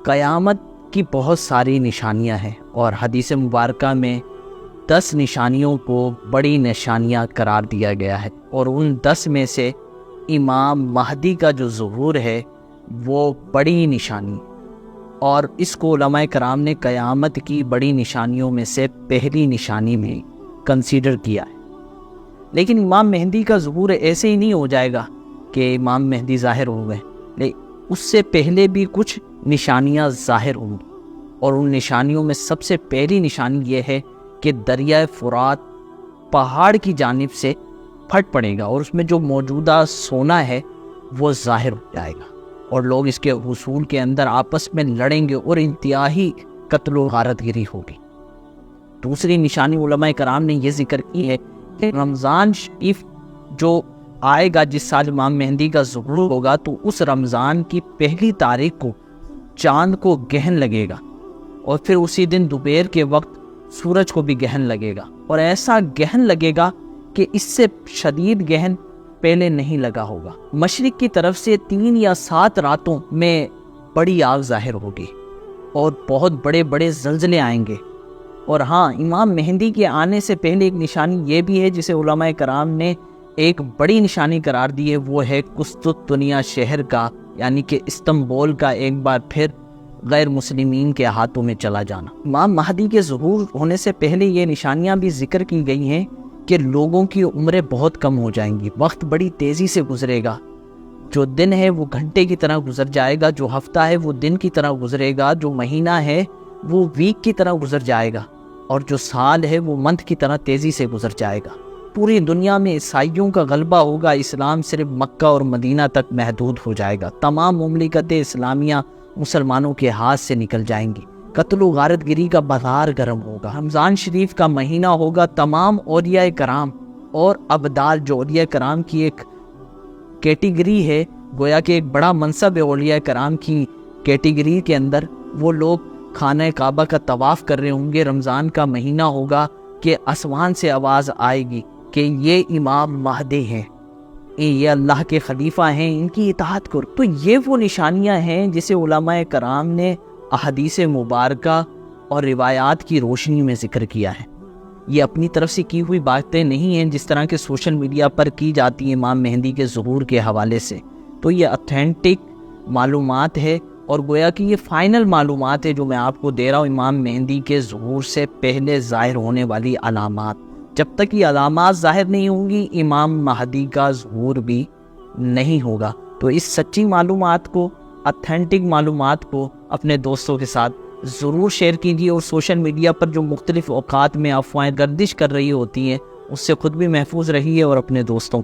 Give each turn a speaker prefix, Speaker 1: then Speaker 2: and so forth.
Speaker 1: قیامت کی بہت ساری نشانیاں ہیں اور حدیث مبارکہ میں 10 نشانیوں کو بڑی نشانیاں قرار دیا گیا ہے، اور ان 10 میں سے امام مہدی کا جو ظہور ہے وہ بڑی نشانی، اور اس کو علماء کرام نے قیامت کی بڑی نشانیوں میں سے پہلی نشانی میں کنسیڈر کیا ہے۔ لیکن امام مہدی کا ظہور ایسے ہی نہیں ہو جائے گا کہ امام مہدی ظاہر ہو گئے، لیکن اس سے پہلے بھی کچھ نشانیاں ظاہر ہوں گی، اور ان نشانیوں میں سب سے پہلی نشانی یہ ہے کہ دریائے فرات پہاڑ کی جانب سے پھٹ پڑے گا، اور اس میں جو موجودہ سونا ہے وہ ظاہر ہو جائے گا، اور لوگ اس کے حصول کے اندر آپس میں لڑیں گے اور انتہائی قتل و غارت گری ہوگی۔ دوسری نشانی علماء کرام نے یہ ذکر کی ہے کہ رمضان شریف جو آئے گا، جس سال امام مہدی کا ظہور ہوگا، تو اس رمضان کی پہلی تاریخ کو چاند کو گہن لگے گا، اور پھر اسی دن دوپہر کے وقت سورج کو بھی گہن لگے گا، اور ایسا گہن لگے گا کہ اس سے شدید گہن پہلے نہیں لگا ہوگا۔ مشرق کی طرف سے 3 یا 7 راتوں میں بڑی آگ ظاہر ہوگی، اور بہت بڑے بڑے زلزلے آئیں گے۔ اور ہاں، امام مہدی کے آنے سے پہلے ایک نشانی یہ بھی ہے جسے علماء کرام نے ایک بڑی نشانی قرار دی ہے، وہ ہے قسطنطنیہ شہر کا، یعنی کہ استنبول کا ایک بار پھر غیر مسلمین کے ہاتھوں میں چلا جانا۔ امام مہدی کے ظہور ہونے سے پہلے یہ نشانیاں بھی ذکر کی گئی ہیں کہ لوگوں کی عمریں بہت کم ہو جائیں گی، وقت بڑی تیزی سے گزرے گا، جو دن ہے وہ گھنٹے کی طرح گزر جائے گا، جو ہفتہ ہے وہ دن کی طرح گزرے گا، جو مہینہ ہے وہ ویک کی طرح گزر جائے گا، اور جو سال ہے وہ منتھ کی طرح تیزی سے گزر جائے گا۔ پوری دنیا میں عیسائیوں کا غلبہ ہوگا، اسلام صرف مکہ اور مدینہ تک محدود ہو جائے گا، تمام مملکت اسلامیہ مسلمانوں کے ہاتھ سے نکل جائیں گی، قتل و غارت گری کا بازار گرم ہوگا۔ رمضان شریف کا مہینہ ہوگا، تمام اولیاء کرام اور ابدال، جو اولیاء کرام کی ایک کیٹیگری ہے، گویا کہ ایک بڑا منصب ہے اولیاء کرام کی کیٹیگری کے اندر، وہ لوگ خانہ کعبہ کا طواف کر رہے ہوں گے۔ رمضان کا مہینہ ہوگا کہ آسمان سے آواز آئے گی کہ یہ امام مہدی ہیں، یہ اللہ کے خلیفہ ہیں، ان کی اطاعت کرو۔ تو یہ وہ نشانیاں ہیں جسے علماء کرام نے احادیث مبارکہ اور روایات کی روشنی میں ذکر کیا ہے۔ یہ اپنی طرف سے کی ہوئی باتیں نہیں ہیں جس طرح کہ سوشل میڈیا پر کی جاتی ہیں امام مہدی کے ظہور کے حوالے سے، تو یہ اتھینٹک معلومات ہے، اور گویا کہ یہ فائنل معلومات ہے جو میں آپ کو دے رہا ہوں، امام مہدی کے ظہور سے پہلے ظاہر ہونے والی علامات۔ جب تک یہ علامات ظاہر نہیں ہوں گی، امام مہدی کا ظہور بھی نہیں ہوگا۔ تو اس سچی معلومات کو، اتھینٹک معلومات کو اپنے دوستوں کے ساتھ ضرور شیئر کیجیے، اور سوشل میڈیا پر جو مختلف اوقات میں افواہیں گردش کر رہی ہوتی ہیں اس سے خود بھی محفوظ رہیے اور اپنے دوستوں